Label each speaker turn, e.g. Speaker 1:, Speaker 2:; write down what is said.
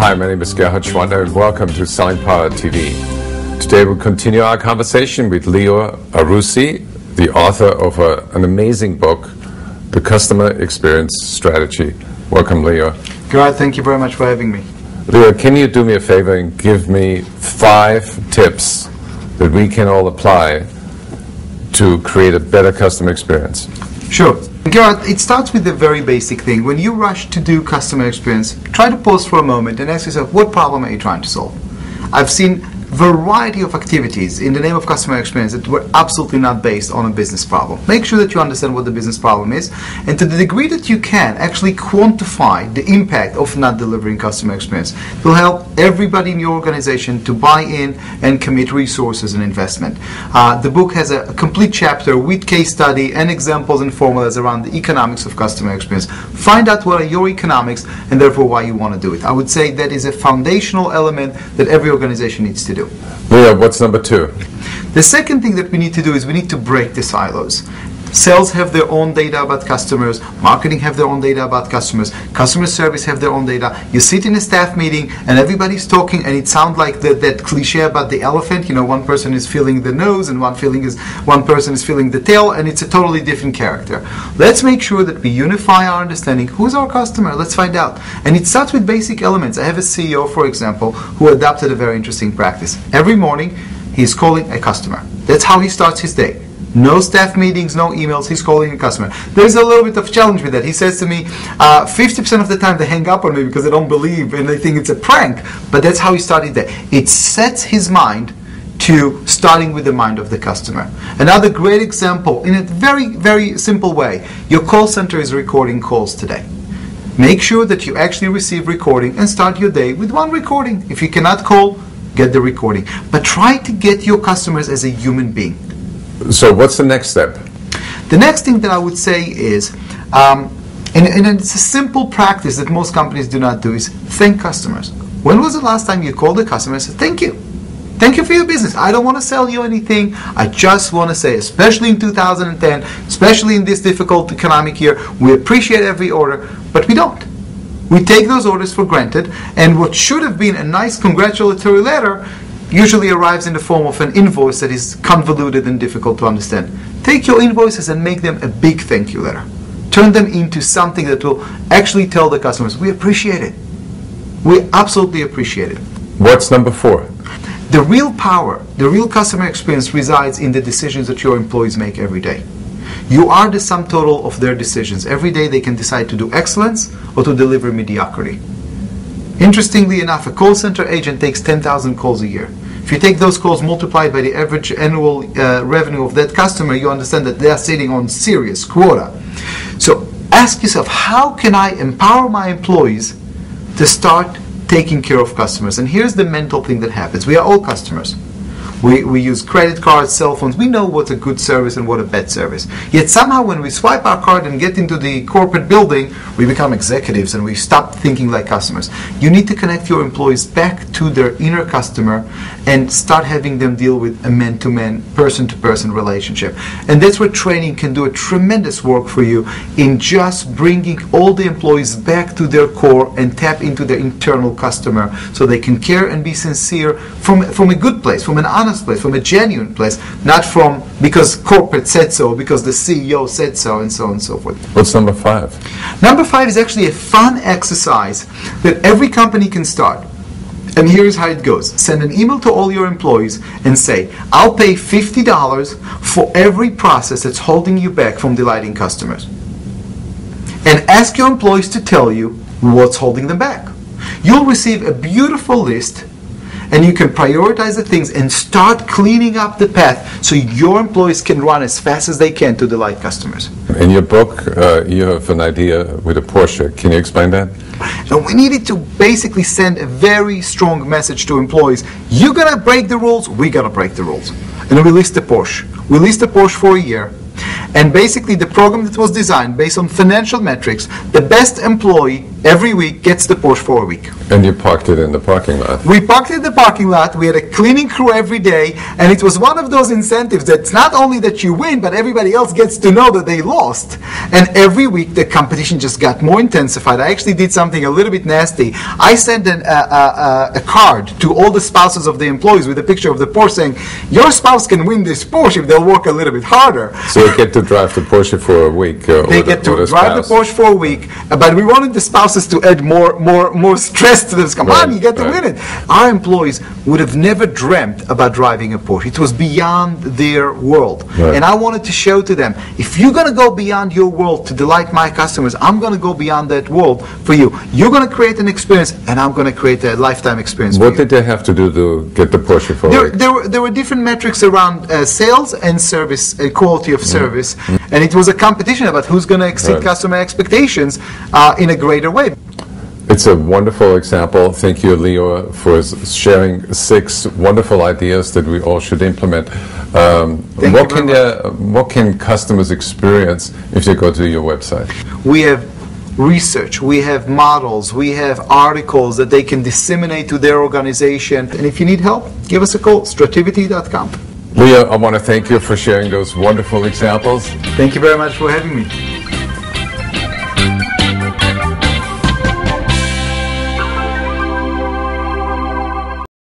Speaker 1: Hi, my name is Gerhard Schwander and welcome to Selling Power TV. Today we'll continue our conversation with Leo Arussi, the author of an amazing book, The Customer Experience Strategy. Welcome, Leo.
Speaker 2: Gerhard, thank you very much for having me.
Speaker 1: Leo, can you do me a favor and give me 5 tips that we can all apply to create a better customer experience?
Speaker 2: Sure. Gerhard, it starts with the very basic thing. When you rush to do customer experience, try to pause for a moment and ask yourself, what problem are you trying to solve? I've seen variety of activities in the name of customer experience that were absolutely not based on a business problem. Make sure that you understand what the business problem is, and to the degree that you can, actually quantify the impact of not delivering customer experience. It will help everybody in your organization to buy in and commit resources and investment. The book has a complete chapter with case study and examples and formulas around the economics of customer experience. Find out what are your economics and therefore why you want to do it. I would say that is a foundational element that every organization needs to do.
Speaker 1: Leo, what's number 2?
Speaker 2: The second thing that we need to do is we need to break the silos. Sales have their own data about customers, marketing have their own data about customers, customer service have their own data. You sit in a staff meeting and everybody's talking and it sounds like that cliche about the elephant, you know, one person is feeling the nose and one person is feeling the tail, and it's a totally different character. Let's make sure that we unify our understanding. Who's our customer? Let's find out. And it starts with basic elements. I have a CEO, for example, who adopted a very interesting practice. Every morning he's calling a customer. That's how he starts his day. No staff meetings, no emails, he's calling a customer. There's a little bit of challenge with that. He says to me, 50% of the time they hang up on me because they don't believe and they think it's a prank, but that's how he started that. It sets his mind to starting with the mind of the customer. Another great example, in a very, very simple way, your call center is recording calls today. Make sure that you actually receive recording and start your day with one recording. If you cannot call, get the recording. But try to get your customers as a human being.
Speaker 1: So what's the next step?
Speaker 2: The next thing that I would say is, and it's a simple practice that most companies do not do, is thank customers. When was the last time you called a customer and said, thank you? Thank you for your business. I don't want to sell you anything. I just want to say, especially in 2010, especially in this difficult economic year, we appreciate every order, but we don't. We take those orders for granted, and what should have been a nice congratulatory letter usually arrives in the form of an invoice that is convoluted and difficult to understand. Take your invoices and make them a big thank you letter. Turn them into something that will actually tell the customers, we appreciate it. We absolutely appreciate it.
Speaker 1: What's number 4?
Speaker 2: The real power, the real customer experience resides in the decisions that your employees make every day. You are the sum total of their decisions. Every day they can decide to do excellence or to deliver mediocrity. Interestingly enough, a call center agent takes 10,000 calls a year. If you take those calls multiplied by the average annual revenue of that customer, you understand that they are sitting on serious quota. So ask yourself, how can I empower my employees to start taking care of customers? And here's the mental thing that happens. We are all customers. We use credit cards, cell phones. We know what's a good service and what a bad service. Yet somehow when we swipe our card and get into the corporate building, we become executives and we stop thinking like customers. You need to connect your employees back to their inner customer and start having them deal with a man-to-man, person-to-person relationship. And that's where training can do a tremendous work for you in just bringing all the employees back to their core and tap into their internal customer so they can care and be sincere from a good place, from an honest place, from a genuine place, not from because corporate said so, because the CEO said so, and so on and so forth.
Speaker 1: What's number 5?
Speaker 2: Number 5 is actually a fun exercise that every company can start. And here's how it goes. Send an email to all your employees and say, I'll pay $50 for every process that's holding you back from delighting customers. And ask your employees to tell you what's holding them back. You'll receive a beautiful list, and you can prioritize the things and start cleaning up the path so your employees can run as fast as they can to delight customers.
Speaker 1: In your book, you have an idea with a Porsche. Can you explain that?
Speaker 2: So we needed to basically send a very strong message to employees. You're going to break the rules, we got to break the rules. And we leased the Porsche. We leased the Porsche for a year. And basically the program that was designed based on financial metrics, the best employee every week gets the Porsche for a week.
Speaker 1: And you parked it in the parking lot.
Speaker 2: We parked it in the parking lot. We had a cleaning crew every day, and it was one of those incentives that's not only that you win, but everybody else gets to know that they lost. And every week the competition just got more intensified. I actually did something a little bit nasty. I sent a card to all the spouses of the employees with a picture of the Porsche saying, your spouse can win this Porsche if they'll work a little bit harder.
Speaker 1: So you get to drive the Porsche for a week.
Speaker 2: They get to drive the Porsche for a week, but we wanted the spouses to add more stress to this. Come on, you get to win it. Our employees would have never dreamt about driving a Porsche. It was beyond their world. And I wanted to show to them, if you're going to go beyond your world to delight my customers, I'm going to go beyond that world for you. You're going to create an experience, and I'm going to create a lifetime experience for you.
Speaker 1: What did they have to do to get the Porsche for a week?
Speaker 2: There were different metrics around sales and service, quality of service, and it was a competition about who's going to exceed customer expectations in a greater way.
Speaker 1: It's a wonderful example. Thank you, Leo, for sharing 6 wonderful ideas that we all should implement. What can customers experience if they go to your website?
Speaker 2: We have research, we have models, we have articles that they can disseminate to their organization. And if you need help, give us a call, strativity.com.
Speaker 1: Leo, I want to thank you for sharing those wonderful examples.
Speaker 2: Thank you very much for having me.